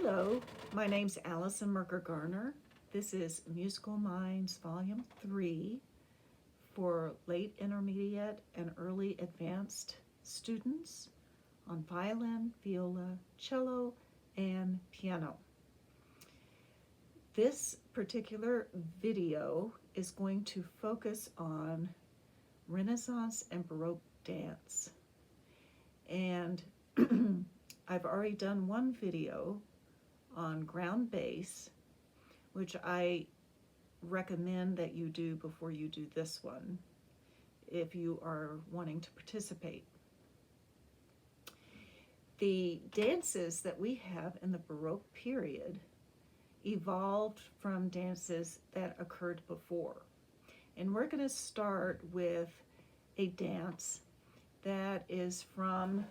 Hello, my name's Allison Merker Garner. This is Musical Minds Volume 3 for late intermediate and early advanced students on violin, viola, cello, and piano. This particular video is going to focus on Renaissance and Baroque dance. And I've already done one video on ground bass, which I recommend that you do before you do this one if you are wanting to participate. The dances that we have in the Baroque period evolved from dances that occurred before. And we're going to start with a dance that is from,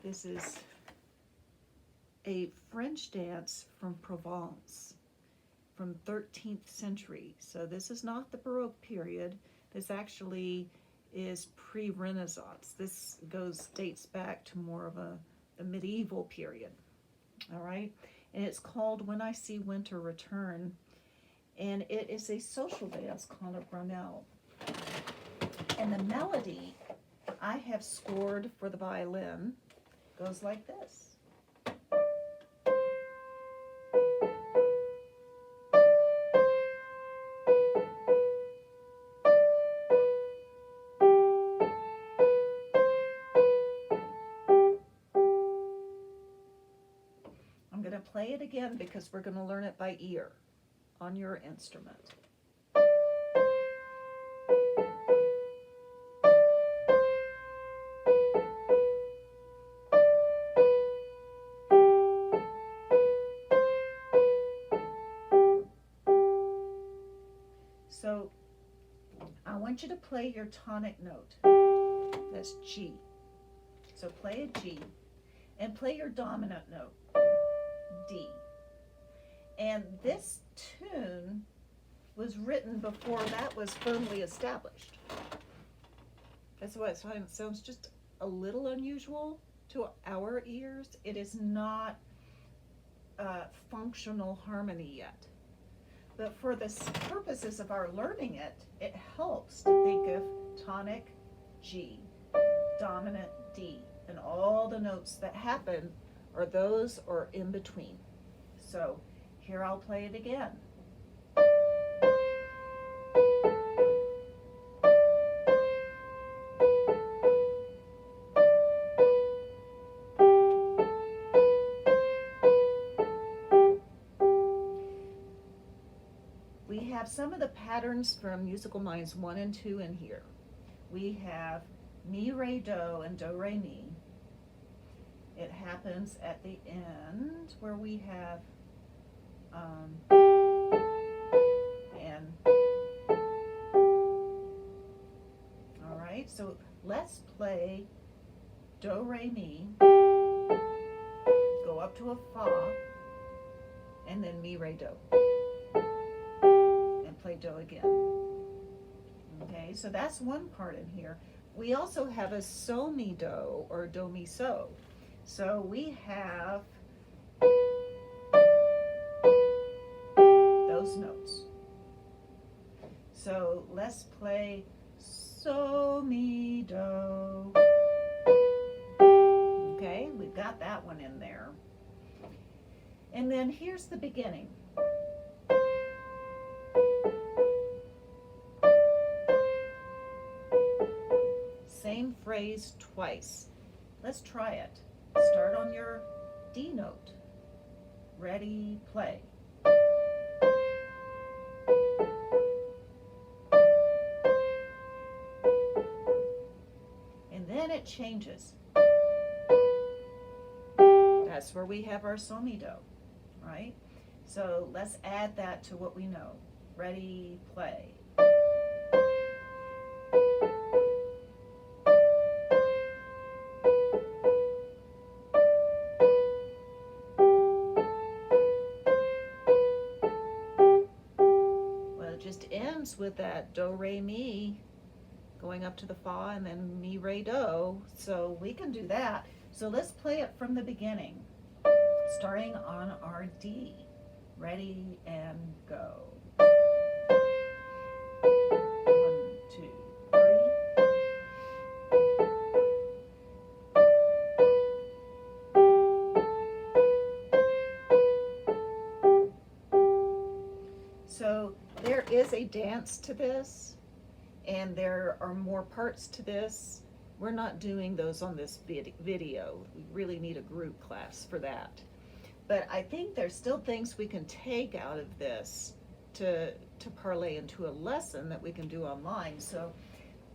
this is a French dance from Provence from 13th century. So this is not the Baroque period. This actually is pre-Renaissance. This dates back to more of a medieval period. All right, and it's called When I See Winter Return, and it is a social dance called a Brunel. And the melody I have scored for the violin goes like this. I'm going to play it again because we're going to learn it by ear on your instrument. So I want you to play your tonic note. That's G. So play a G and play your dominant note, D. And this tune was written before that was firmly established. That's why it sounds just a little unusual to our ears. It is not functional harmony yet. But for the purposes of our learning it, it helps to think of tonic G, dominant D, and all the notes that happen are those or in between. So here I'll play it again. We have some of the patterns from Musical Minds 1 and 2 in here. We have Mi, Re, Do, and Do, Re, Mi. It happens at the end where we have and all right, so let's play Do, Re, Mi, go up to a Fa, and then Mi, Re, Do, and play Do again. Okay, so that's one part in here. We also have a So, Mi, Do, or Do, Mi, So. So we have those notes. So let's play So, Mi, Do. Okay, we've got that one in there. And then here's the beginning. Same phrase twice. Let's try it. Start on your D note. Ready, play. And then it changes. That's where we have our So, Mi, Do, right? So let's add that to what we know. Ready, play. Ends with that Do, Re, Mi going up to the Fa and then Mi, Re, Do. So we can do that. So let's play it from the beginning. starting on our D. Ready and go. 1, 2, 3. So there is a dance to this, and there are more parts to this. We're not doing those on this video. We really need a group class for that. But I think there's still things we can take out of this to parlay into a lesson that we can do online. So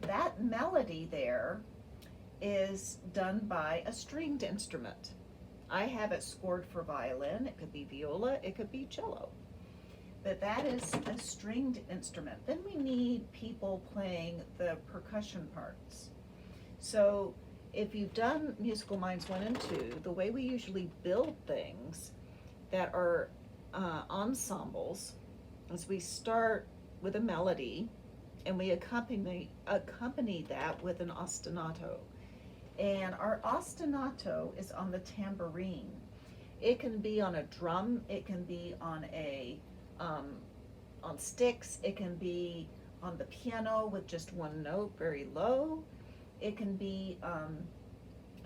that melody there is done by a stringed instrument. I have it scored for violin. It could be viola, it could be cello. But that is a stringed instrument. Then we need people playing the percussion parts. So if you've done Musical Minds 1 and 2, the way we usually build things that are ensembles is we start with a melody and we accompany that with an ostinato. And our ostinato is on the tambourine. It can be on a drum, it can be on on sticks, it can be on the piano with just one note, very low. It can be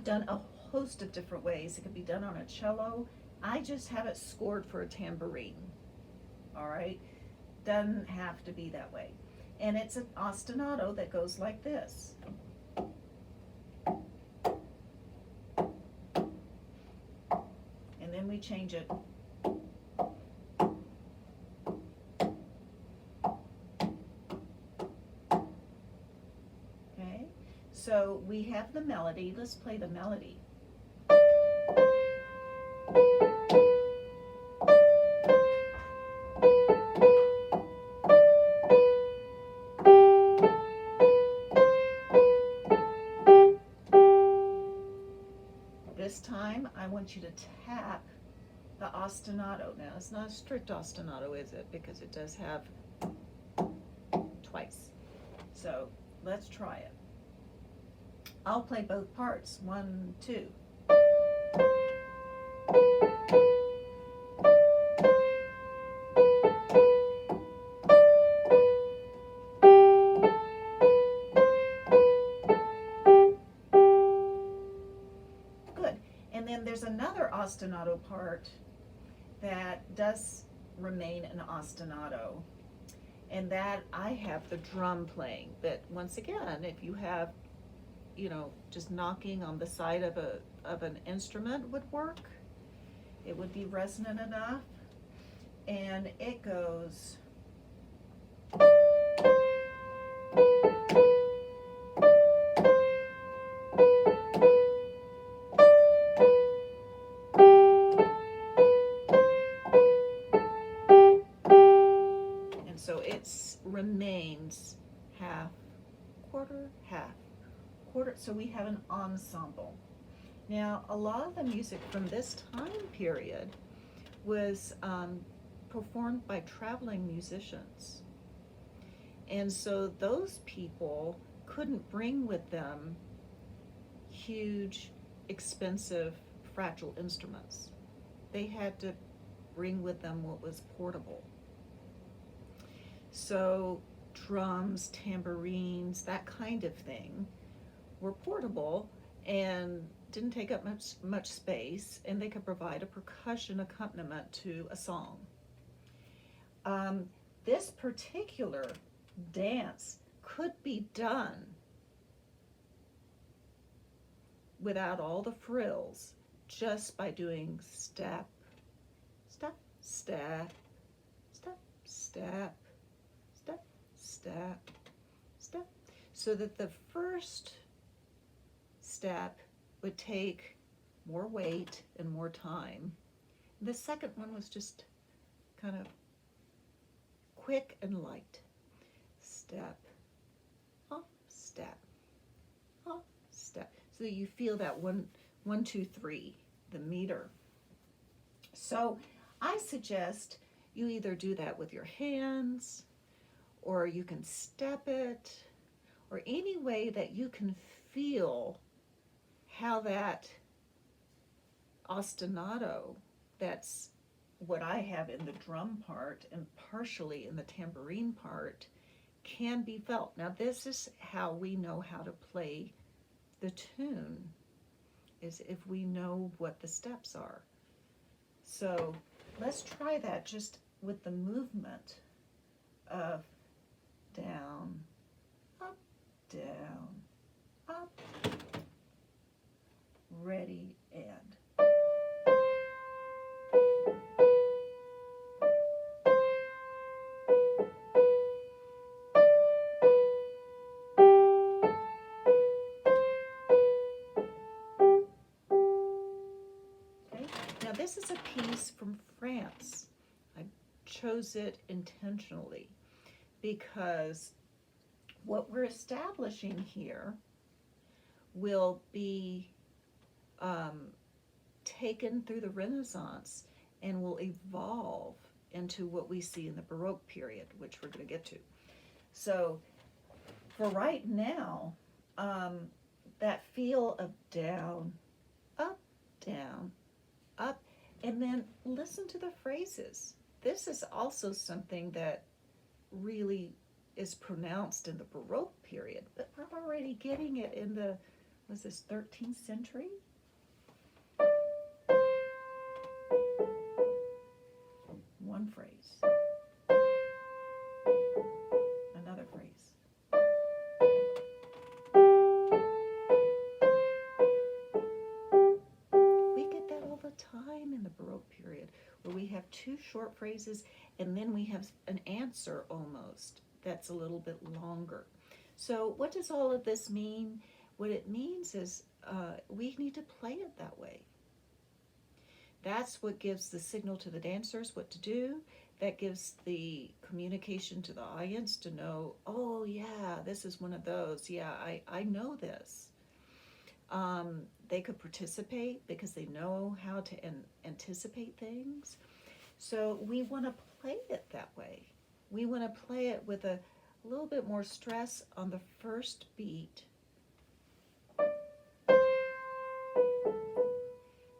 done a host of different ways. It can be done on a cello. I just have it scored for a tambourine. All right, doesn't have to be that way. And it's an ostinato that goes like this. And then we change it. Okay, so we have the melody. Let's play the melody. This time, I want you to tap the ostinato. Now, it's not a strict ostinato, is it? Because it does have twice. So, let's try it. I'll play both parts. 1, 2. And then there's another ostinato part that does remain an ostinato, and that I have the drum playing. But once again, if you have, just knocking on the side of an instrument would work. It would be resonant enough, and it goes. So it remains half, quarter, half, quarter. So we have an ensemble. Now, a lot of the music from this time period was performed by traveling musicians. And so those people couldn't bring with them huge, expensive, fragile instruments. They had to bring with them what was portable. So drums, tambourines, that kind of thing were portable and didn't take up much space, and they could provide a percussion accompaniment to a song. This particular dance could be done without all the frills, just by doing step, step, step, step, step, step, step, step, so that the first step would take more weight and more time. The second one was just kind of quick and light. Step, hop, step, hop, step. So you feel that 1, 2, 3, the meter. So I suggest you either do that with your hands, or you can step it, or any way that you can feel how that ostinato that's what I have in the drum part and partially in the tambourine part can be felt. Now this is how we know how to play the tune, is if we know what the steps are. So let's try that just with the movement of down, up, ready, and. Okay, now this is a piece from France. I chose it intentionally because what we're establishing here will be taken through the Renaissance and will evolve into what we see in the Baroque period, which we're going to get to. So for right now, that feel of down, up, and then listen to the phrases. This is also something that really is pronounced in the Baroque period, but we're already getting it in the, was this 13th century? One phrase. Another phrase. We get that all the time in the Baroque period, where we have two short phrases and then we have an answer almost that's a little bit longer. So what does all of this mean? What it means is we need to play it that way. That's what gives the signal to the dancers what to do. That gives the communication to the audience to know, oh yeah, this is one of those. Yeah, I know this. They could participate because they know how to anticipate things. So we want to play it that way. We want to play it with a little bit more stress on the first beat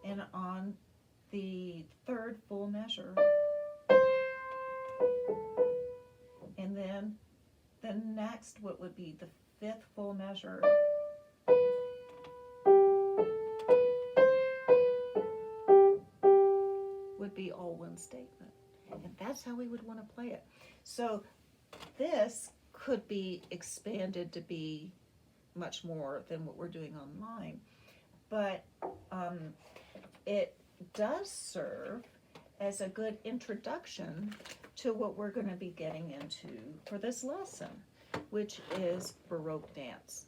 and on the third full measure, and then the next, what would be the fifth full measure, would be all one statement. And that's how we would want to play it. So this could be expanded to be much more than what we're doing online, but it does serve as a good introduction to what we're going to be getting into for this lesson, which is Baroque dance.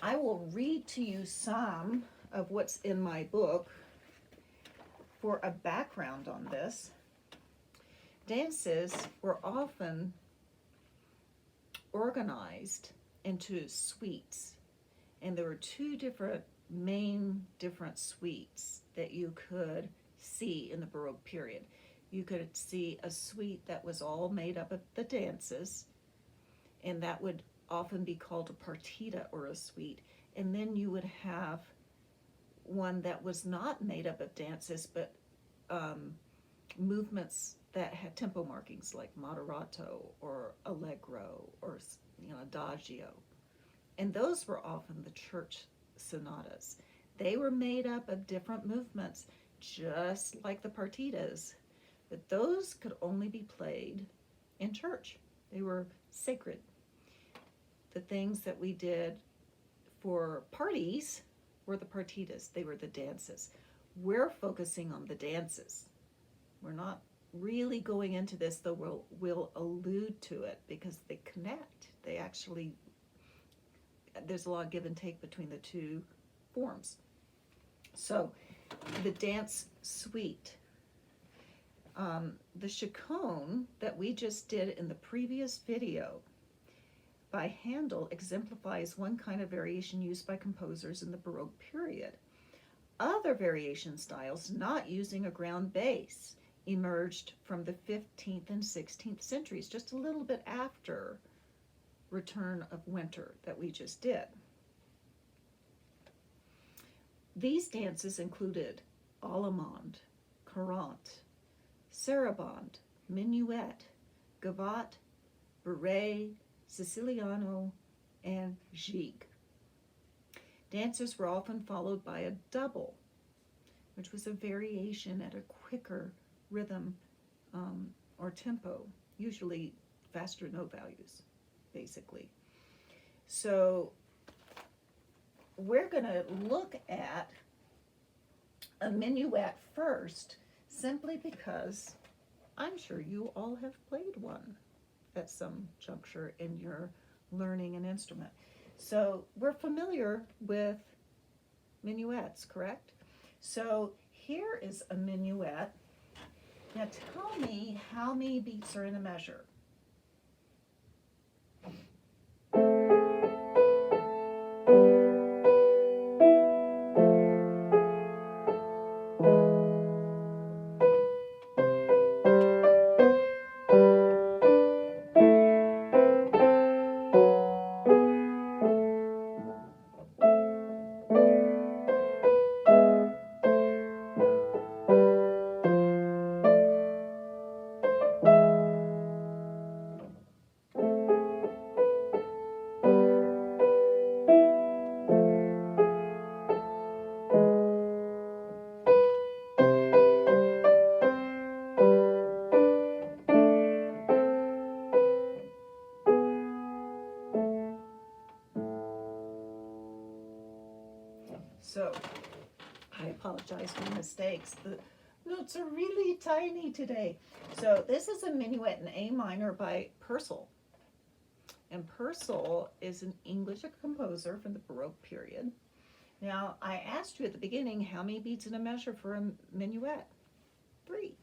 I will read to you some of what's in my book for a background on this. Dances were often organized into suites, and there were two different suites that you could see in the Baroque period. You could see a suite that was all made up of the dances, and that would often be called a partita or a suite. And then you would have one that was not made up of dances, but movements that had tempo markings like moderato or allegro or adagio. And those were often the church sonatas. They were made up of different movements, just like the partitas, but those could only be played in church. They were sacred. The things that we did for parties were the partitas. They were the dances. We're focusing on the dances. We're not really going into this, though we'll allude to it because they connect. They actually, there's a lot of give and take between the two forms. So the dance suite. The chaconne that we just did in the previous video by Handel exemplifies one kind of variation used by composers in the Baroque period. Other variation styles not using a ground bass emerged from the 15th and 16th centuries, just a little bit after Return of Winter that we just did. These dances included allemande, courante, sarabande, minuet, gavotte, bourrée, siciliano, and gigue. Dances were often followed by a double, which was a variation at a quicker rhythm or tempo, usually faster note values, basically. So we're going to look at a minuet first, simply because I'm sure you all have played one at some juncture in your learning an instrument. So we're familiar with minuets, correct? So here is a minuet. Now tell me how many beats are in a measure. So I apologize for mistakes. The notes are really tiny today. So this is a minuet in A minor by Purcell. And Purcell is an English composer from the Baroque period. Now, I asked you at the beginning how many beats in a measure for a minuet? 3.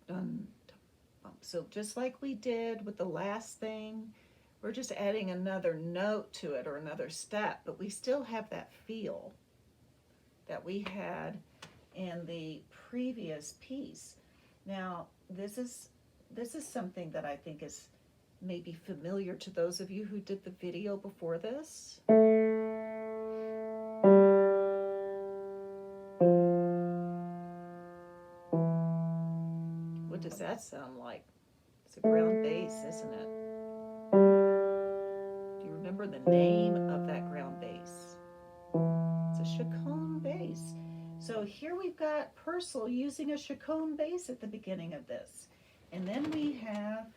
Dun, dun, bum. So just like we did with the last thing, we're just adding another note to it or another step, but we still have that feel that we had in the previous piece. Now, this is something that I think is maybe familiar to those of you who did the video before this. What does that sound like? It's a ground bass, isn't it? Do you remember the name of that ground bass? It's a chaconne bass. So here we've got Purcell using a chaconne bass at the beginning of this. And then we have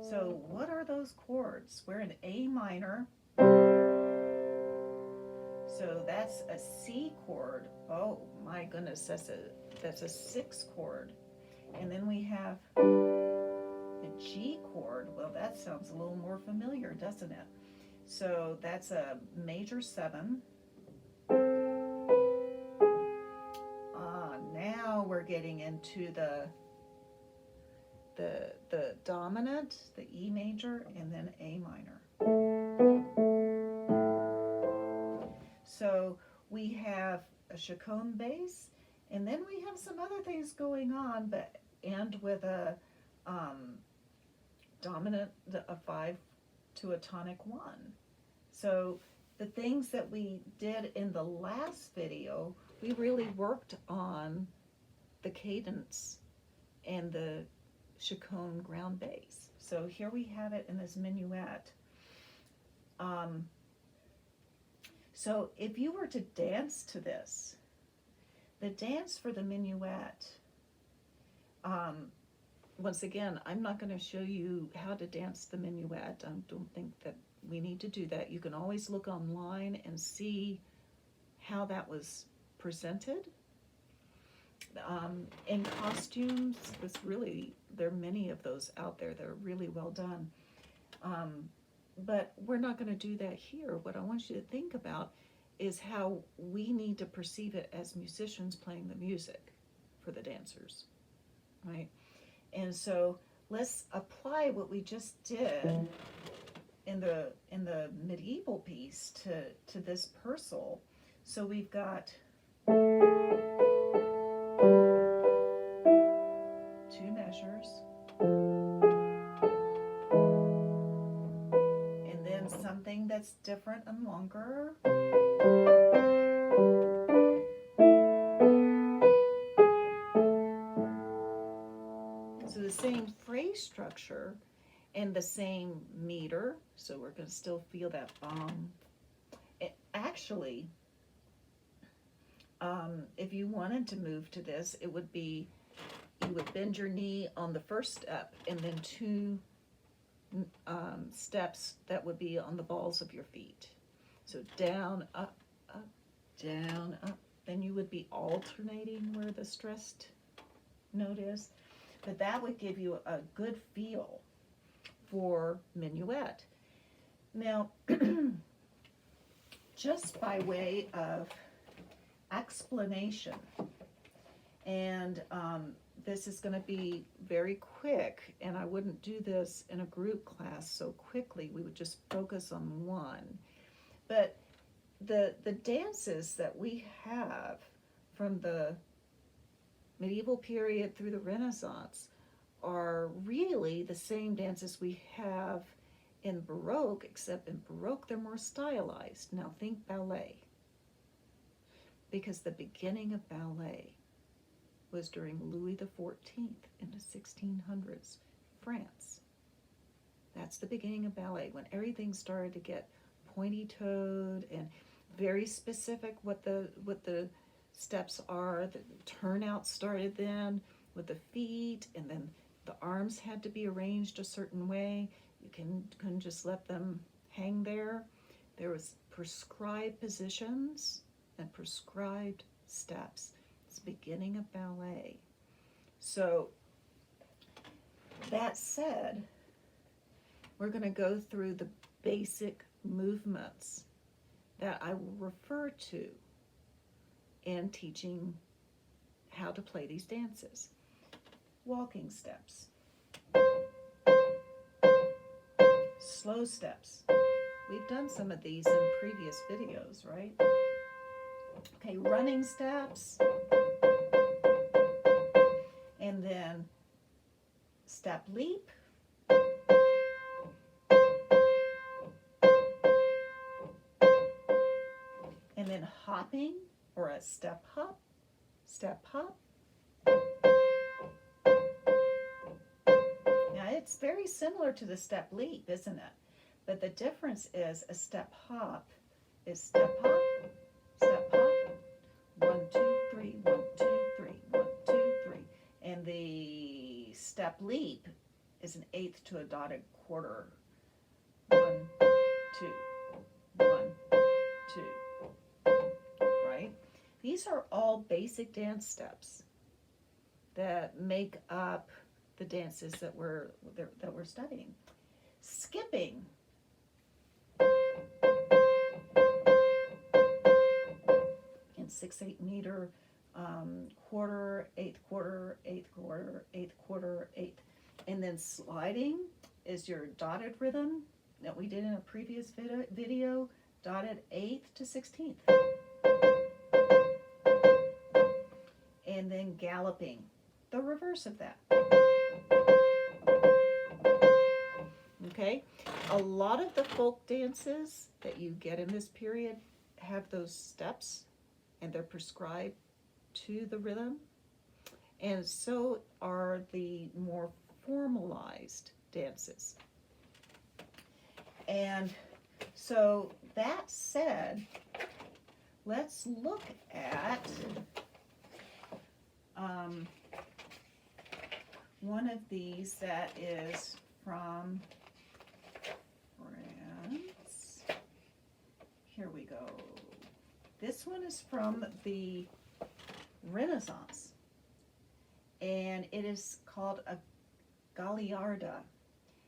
so what are those chords? We're in A minor. So that's a C chord. Oh my goodness, that's a 6 chord. And then we have a G chord. Well, that sounds a little more familiar, doesn't it? So that's a major 7. Now we're getting into the dominant, the E major, and then A minor. So we have a chaconne bass, and then we have some other things going on, but end with a dominant, a 5 to a tonic 1. So the things that we did in the last video, we really worked on the cadence and the chaconne ground bass. So here we have it in this minuet. So if you were to dance to this, the dance for the minuet, once again, I'm not going to show you how to dance the minuet. I don't think that we need to do that. You can always look online and see how that was presented. In costumes, there are many of those out there that are really well done. But we're not going to do that here. What I want you to think about is how we need to perceive it as musicians playing the music for the dancers, right? And so let's apply what we just did in the medieval piece to this Purcell. So we've got 2 measures. different and longer. So the same phrase structure and the same meter. So we're going to still feel that actually, if you wanted to move to this, it would be, you would bend your knee on the first step and then two steps that would be on the balls of your feet. So down, up, up, down, up. Then you would be alternating where the stressed note is. But that would give you a good feel for minuet. Now, just by way of explanation, and this is going to be very quick, and I wouldn't do this in a group class so quickly. We would just focus on one. But the dances that we have from the medieval period through the Renaissance are really the same dances we have in Baroque, except in Baroque they're more stylized. Now think ballet, because the beginning of ballet was during Louis XIV in the 1600s, France. That's the beginning of ballet, when everything started to get pointy-toed and very specific what the steps are. The turnout started then with the feet, and then the arms had to be arranged a certain way. You couldn't just let them hang there. There was prescribed positions and prescribed steps. It's the beginning of ballet. So that said, we're going to go through the basic movements that I will refer to in teaching how to play these dances. Walking steps, slow steps. We've done some of these in previous videos, right? Okay, running steps, and then step leap, and then hopping, or a step hop, step hop. Now it's very similar to the step leap, isn't it? But the difference is a step hop is step hop, step hop, 1, 2, 3, 1, 2, 3, 1, 2, 3. And the step leap is an eighth to a dotted quarter. 1, 2, 1, 2. Right? These are all basic dance steps that make up the dances that we're studying. Skipping. In 6/8 meter, quarter, eighth quarter, eighth quarter, eighth quarter, eighth. And then sliding is your dotted rhythm that we did in a previous video, dotted eighth to 16th. And then galloping, the reverse of that. Okay, a lot of the folk dances that you get in this period have those steps, and they're prescribed to the rhythm, and so are the more formalized dances. And so that said, let's look at one of these that is from France. Here we go. This one is from the Renaissance, and it is called a Gagliarda.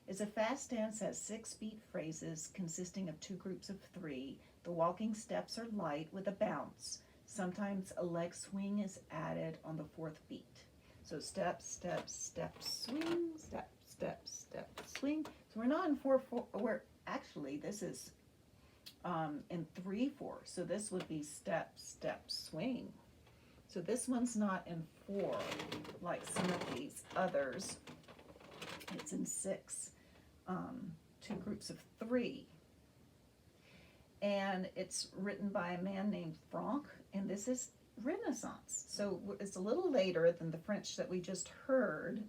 It's a fast dance that has 6 beat phrases consisting of 2 groups of 3. The walking steps are light with a bounce. Sometimes a leg swing is added on the 4th beat. So step, step, step, swing, step, step, step, swing. So we're not in 4/4. We're actually, this is in 3/4. So this would be step, step, swing. So this one's not in 4 like some of these others. It's in 6. 2 groups of 3. and it's written by a man named Franck, and this is Renaissance. So it's a little later than the French that we just heard,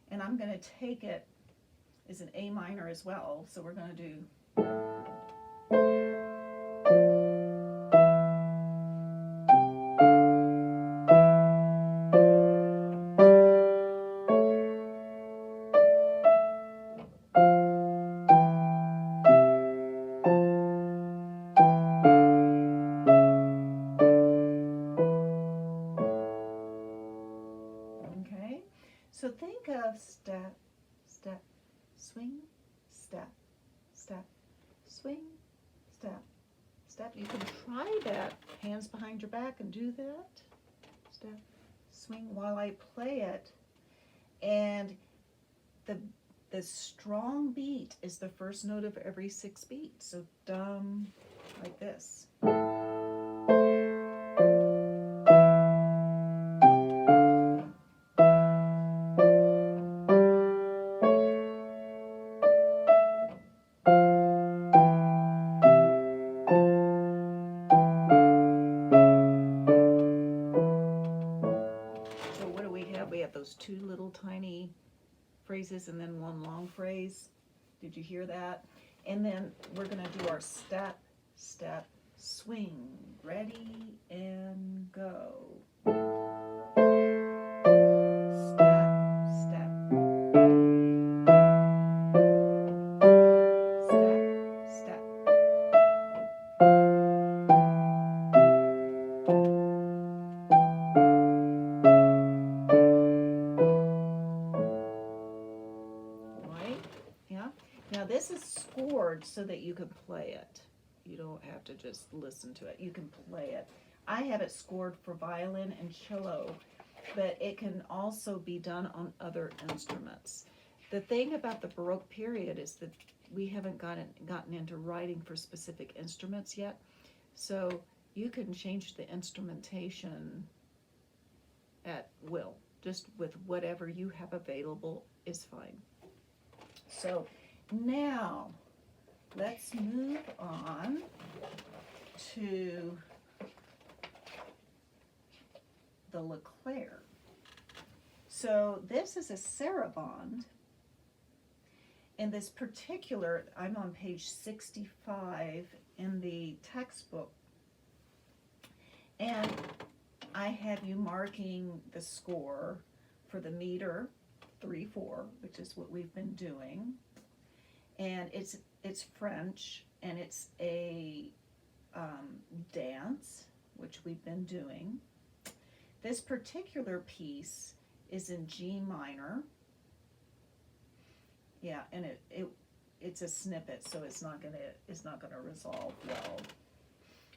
and I'm going to take it as an A minor as well. So we're going to do okay. So think of step, step, swing, step, step, swing, step, step. You can try that, hands behind your back, and do that. Step, swing while I play it. And the strong beat is the first note of every 6 beats. So dum, like this. So what do we have? We have those 2 little tiny phrases and then 1 long phrase. Did you hear that? And then we're going to do our step, step, swing. Ready and go. Step, step. Step, step. Right? Yeah. Now this is scored so that you can play it. You don't have to just listen to it. You can play it. I have it scored for violin and cello, but it can also be done on other instruments. The thing about the Baroque period is that we haven't gotten into writing for specific instruments yet, so you can change the instrumentation at will. Just with whatever you have available is fine. So now let's move on to the Leclerc. So this is a sarabande, and this particular, I'm on page 65 in the textbook, and I have you marking the score for the meter 3/4, which is what we've been doing, and it's French, and it's a dance, which we've been doing. This particular piece is in G minor. Yeah, and it's a snippet, so it's not gonna resolve well.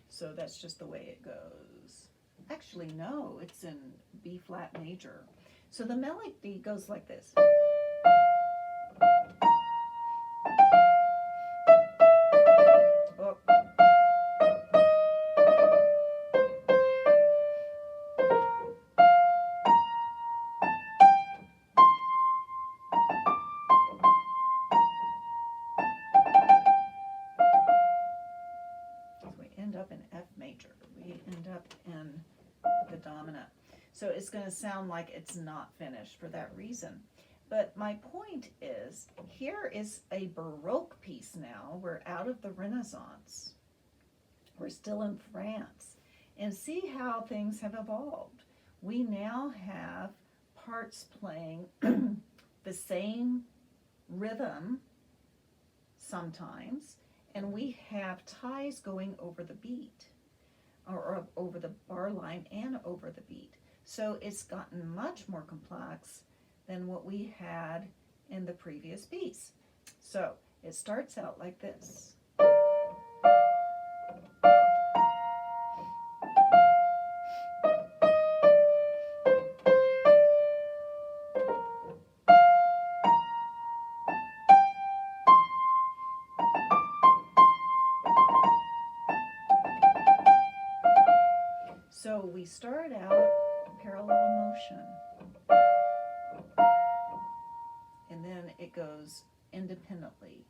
So that's just the way it goes. Actually, no, it's in B flat major. So the melody goes like this. Oh. So we end up in F major. We end up in the dominant. So it's going to sound like it's not finished for that reason. But my point is, here is a Baroque piece now. We're out of the Renaissance. We're still in France. And see how things have evolved. We now have parts playing the same rhythm sometimes, and we have ties going over the beat, or over the bar line and over the beat. So it's gotten much more complex than what we had in the previous piece. So it starts out like this. So we start out parallel motion, and then it goes independently.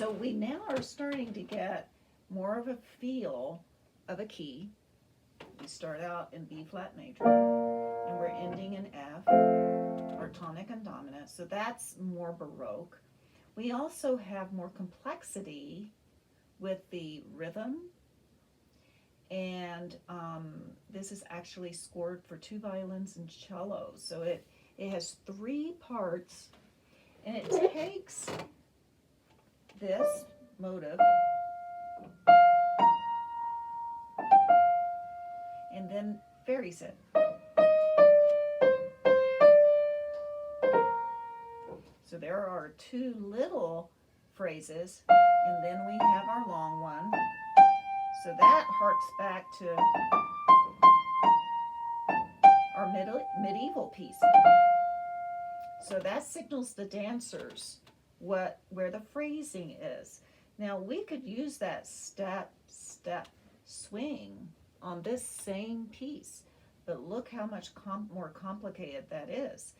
So we now are starting to get more of a feel of a key. We start out in B flat major, and we're ending in F, or tonic and dominant, so that's more Baroque. We also have more complexity with the rhythm, and this is actually scored for 2 violins and cello, so it has 3 parts, and it takes this motive and then varies it. So there are 2 little phrases, and then we have our long one. So that harks back to our medieval piece. So that signals the dancers where the phrasing is. Now we could use that step, step, swing on this same piece, but look how much more complicated that is,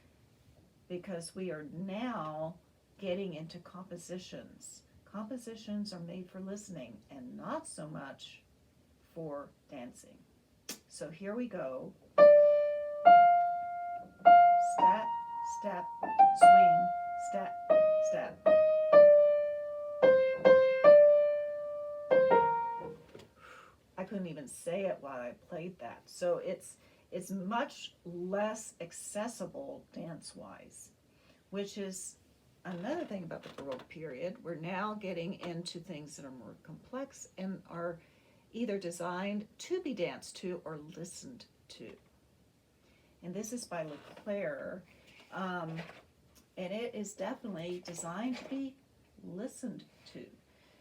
because we are now getting into compositions. Compositions are made for listening and not so much for dancing. So here we go. Step, step, swing, step, step. I couldn't even say it while I played that. So it's much less accessible dance-wise, which is another thing about the Baroque period. We're now getting into things that are more complex and are either designed to be danced to or listened to. And this is by Leclerc, and it is definitely designed to be listened to.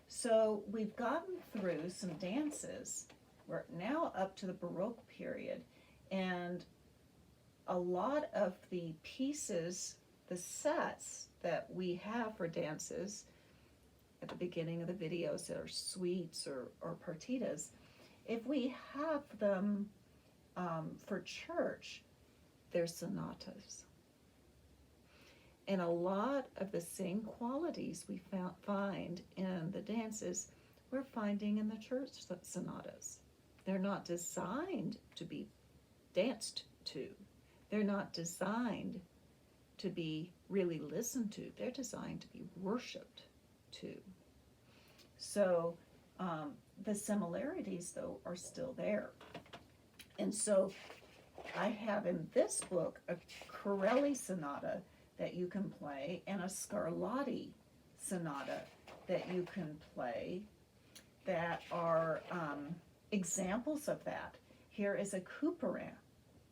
So we've gotten through some dances. We're now up to the Baroque period, and a lot of the pieces, the sets that we have for dances at the beginning of the videos that are suites or partitas, if we have them for church, they're sonatas. And a lot of the same qualities we find in the dances, we're finding in the church sonatas. They're not designed to be danced to. They're not designed to be really listened to. They're designed to be worshiped to. So the similarities, though, are still there. And so I have in this book a Corelli sonata that you can play and a Scarlatti sonata that you can play that are examples of that. Here is a Couperin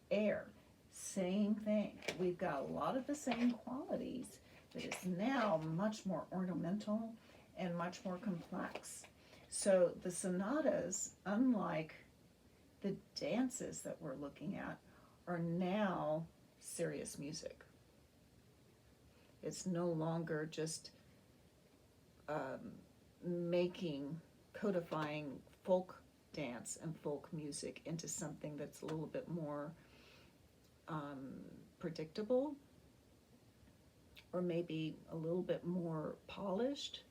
air. Same thing. We've got a lot of the same qualities, but it's now much more ornamental and much more complex. So the sonatas, unlike the dances that we're looking at, are now serious music. It's no longer just codifying folk dance and folk music into something that's a little bit more predictable, or maybe a little bit more polished.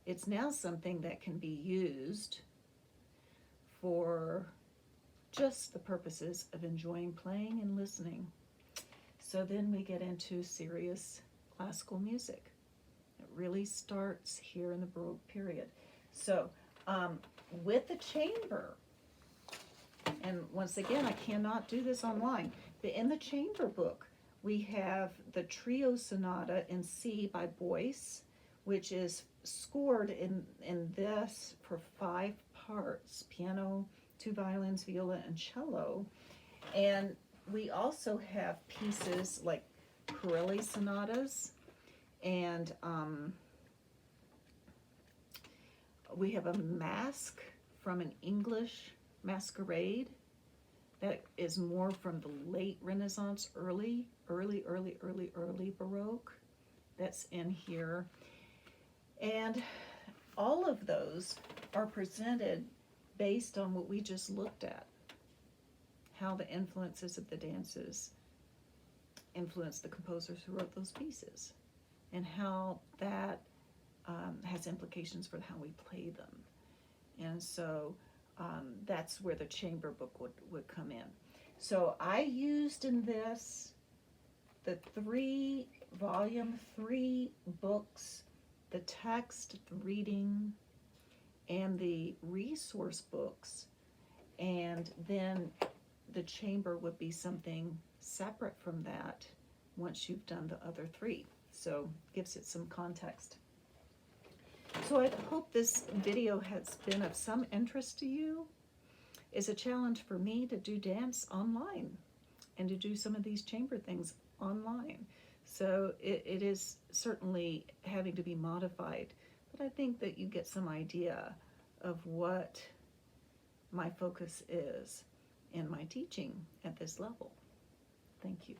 It's now something that can be used for just the purposes of enjoying playing and listening. So then we get into serious classical music. It really starts here in the Baroque period. So with the chamber, and once again, I cannot do this online, but in the chamber book, we have the trio sonata in C by Boyce, which is scored in this for 5 parts, piano, 2 violins, viola, and cello. And we also have pieces like Corelli sonatas, and we have a masque from an English masquerade that is more from the late Renaissance, early Baroque. That's in here. And all of those are presented based on what we just looked at, how the influences of the dances influenced the composers who wrote those pieces, and how that has implications for how we play them. And so that's where the chamber book would come in. So I used in this the volume 3 books, the text, the reading, and the resource books, and then the chamber would be something separate from that once you've done the other 3. So gives it some context. So I hope this video has been of some interest to you. It's a challenge for me to do dance online and to do some of these chamber things online. So it is certainly having to be modified, but I think that you get some idea of what my focus is in my teaching at this level. Thank you.